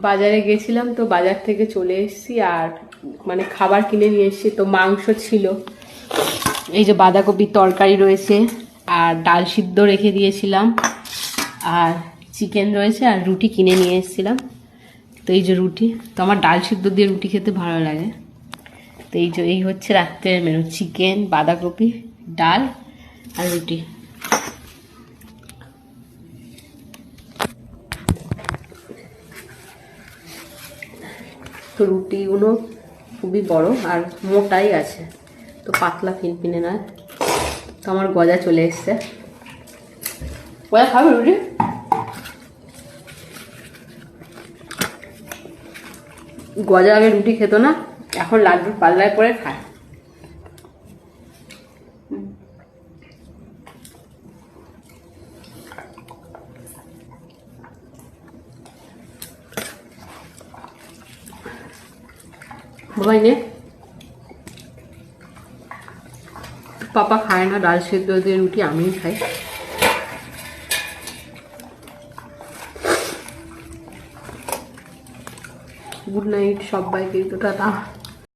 বাজারে গেছিলাম, তো বাজার থেকে চলে এসেছি আর মানে খাবার কিনে নিয়ে এসেছি। তো মাংস ছিল, এই যে বাঁধাকপির তরকারি রয়েছে, আর ডাল সিদ্ধ রেখে দিয়েছিলাম, আর চিকেন রয়েছে, আর রুটি কিনে নিয়ে এসেছিলাম। তো এই যে রুটি, তো আমার ডাল সিদ্ধ দিয়ে রুটি খেতে ভালো লাগে। তো এই হচ্ছে রাত্রের মেনু, চিকেন, বাঁধাকপি, ডাল আর রুটি। তো রুটিগুলো খুবই বড় আর মোটাই আছে, তো পাতলা ফিনফিনে নয়। তো আমার গজা চলে এসছে। গজা খাবে রুটি? গজা আগে রুটি খেত না, এখন লাড্ডুর পাল্লায় পরে খায়। বাবাই নে, পাপা খায় না ডাল সেদ্ধ দিয়ে রুটি, আমিই খাই। গুড নাইট সবাইকে, তো টাটা।